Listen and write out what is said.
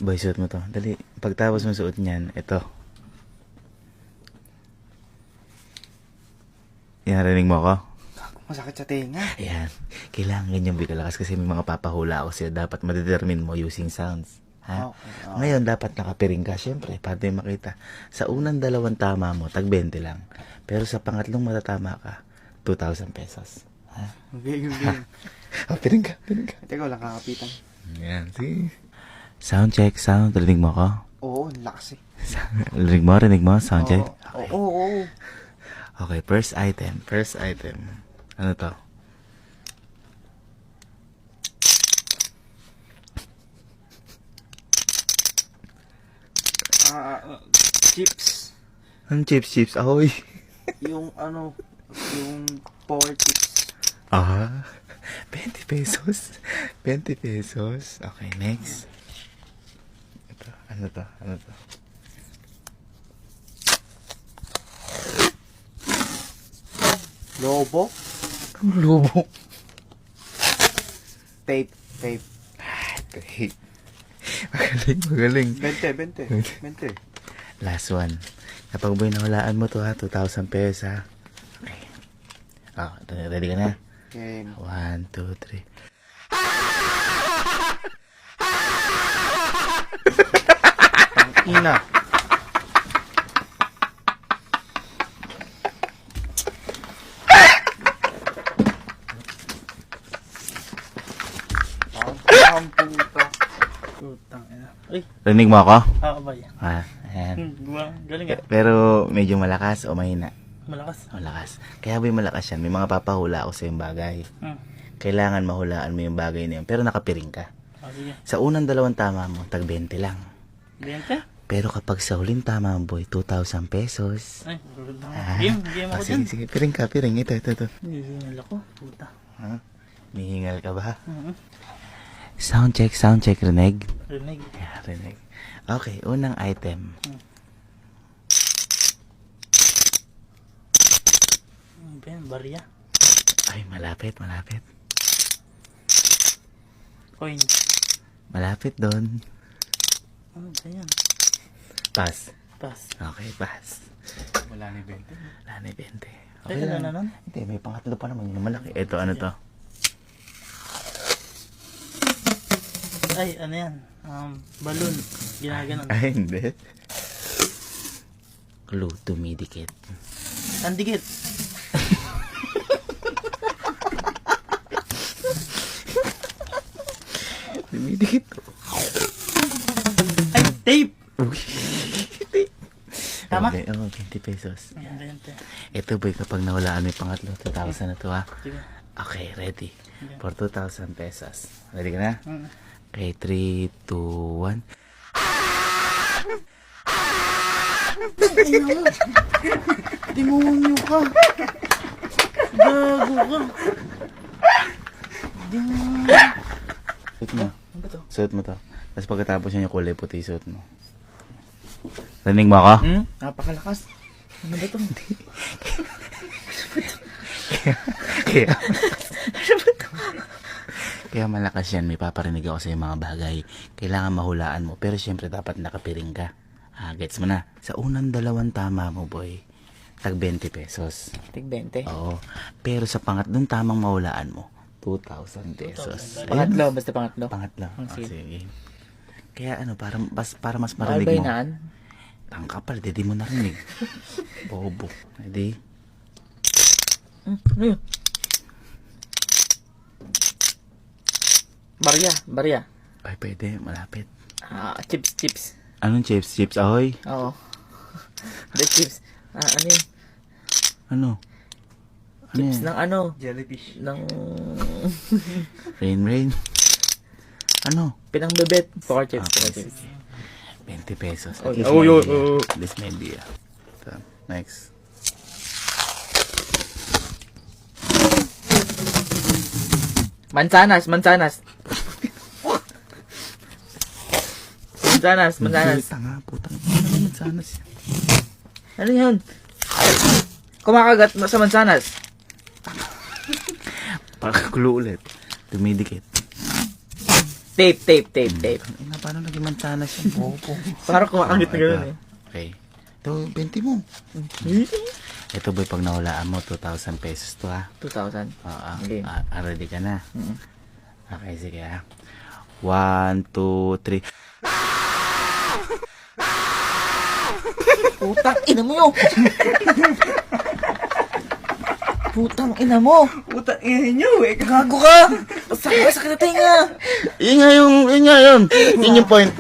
Boy, suot mo to. Dali. Pagtapos mo suot niyan, ito. Yan, narinig mo ako? Masakit sa tenga. Ayan. Kailangan ganyan bigalakas kasi may mga papahula ako sa'yo. Dapat madetermine mo using sounds. Ha? Okay. Ngayon, dapat nakapiring ka. Siyempre, para tayo makita. Sa unang 2 tama mo, tag 20 lang. Pero sa pangatlong matatama ka, 2,000 pesos. Ha? Okay. Piring ka, piring ka. Teka, walang kakapitan. Yan, sige. Sound check, sound. Rinig mo ako? Oo, lakas eh. Rinig mo? Sound check? Oo. Okay, first item. First item. Ano to? Chips. Ang chips. Ahoy. Yung power chips. 20 pesos. 20 pesos. Okay, next. Ito, ano to? Lobo. Ang lobo. Tape. Magaling. 20. Last one. Kapag boy nahulaan mo to ha, 2,000 pesos ha. Okay. Ready ka na? Okay. 1, 2, 3. Ina. Ang puta. Putang ina. Ay, Rinig mo ako? kakabay. Ayan. Galing ah. Pero medyo malakas o mahina? Malakas. Malakas. Kaya boy malakas yan. May mga papahula ako sa yung bagay. Kailangan mahulaan mo yung bagay na yun. Pero nakapiring ka. Sige. Sa unang 2 tama mo, tag 20 lang. 20? Pero kapag sa huling tama mo, boy, 2,000 pesos. Ay, game ako dyan. Sige, piring ka, piring. Ito. Hihingal ako, puta. Mihingal ka ba? Sound check, rinig. Rinig. Yeah, rinig. Okay, unang item. Barya. Ay, malapit. Coin. Malapit doon. Ano ba yan? Pass. Pass. Okay, pass. Wala ni 20. Wala na 20. Ay, wala na nun? Hindi, may pangatlo pa naman yun. Malaki. Ito, ano to? Ay, ano yan? Balloon. Ginaganon. Ay, hindi. Clue, dumidikit. Ang dikit. Dumidikit. Ay, tape! Uy. Tama? Okay, 20 pesos. Ayan, 20. Ito boy, kapag nawalaan mo yung pangatlo, 2,000 na to ha. Sige. Okay, ready. For 2,000 pesos. Ready ka na? Mm. Okay, 3, 2, 1. Demonyo ka! Gago ka! Demonyo! Suot mo. Ano ba to? Suot mo to. Tapos pagkatapos yun yung kulay puti, suot mo. Rinig mo ako? Napakalakas. Ano ba to? Kaya, kaya malakas yan. May paparinig ako sa yung mga bagay. Kailangan mahulaan mo. Pero syempre dapat nakapiring ka. Gets mo na. Sa unang 2 tama mo, boy, tag 20 pesos. Tig 20. Oo. Pero sa pangatlong tamang mahulaan mo, 2,000 pesos. Pangatlo, basta pangatlo. Pangatlo. Sige. Sige. Kaya ano, para mas Mahal marinig ba mo. inaan? Tangkapal, di mo narinig. Bobo. Ready? Ano yun? Barya. Ay, pwede. Malapit. Chips. Anong chips? Chips ahoy? Oo. The chips. Ano yun? Ano? Chips yan? ng ano? Jellyfish. Ng Rain. Ano? pinangbebet. Poker chips. Okay, Poker chips. sige. 20 pesos. Oh, At least oh, may oh, idea. oh. At least may idea. Ito. Next. Mansanas. Tanga, putang. Ano mansanas yan? Ano yun? Kumakagat sa mansanas. Pakagulo ulit. Dumidikit. Tape. Ang ina, paano naging mansanas yung bobo? Parang kumakangit na gano'n eh. Okay. Ito, 20 mo. Ito boy, pag nahulaan mo, 2,000 pesos to ha. 2,000. Oo. Okay. Ready ka na? Mm. Okay, sige ha. 1, 2, 3. Putang ina mo yun! Putang ina mo! Putang ina nyo eh. Gago ka! Sakit na tinga! Yun nga yun. Yun yung point.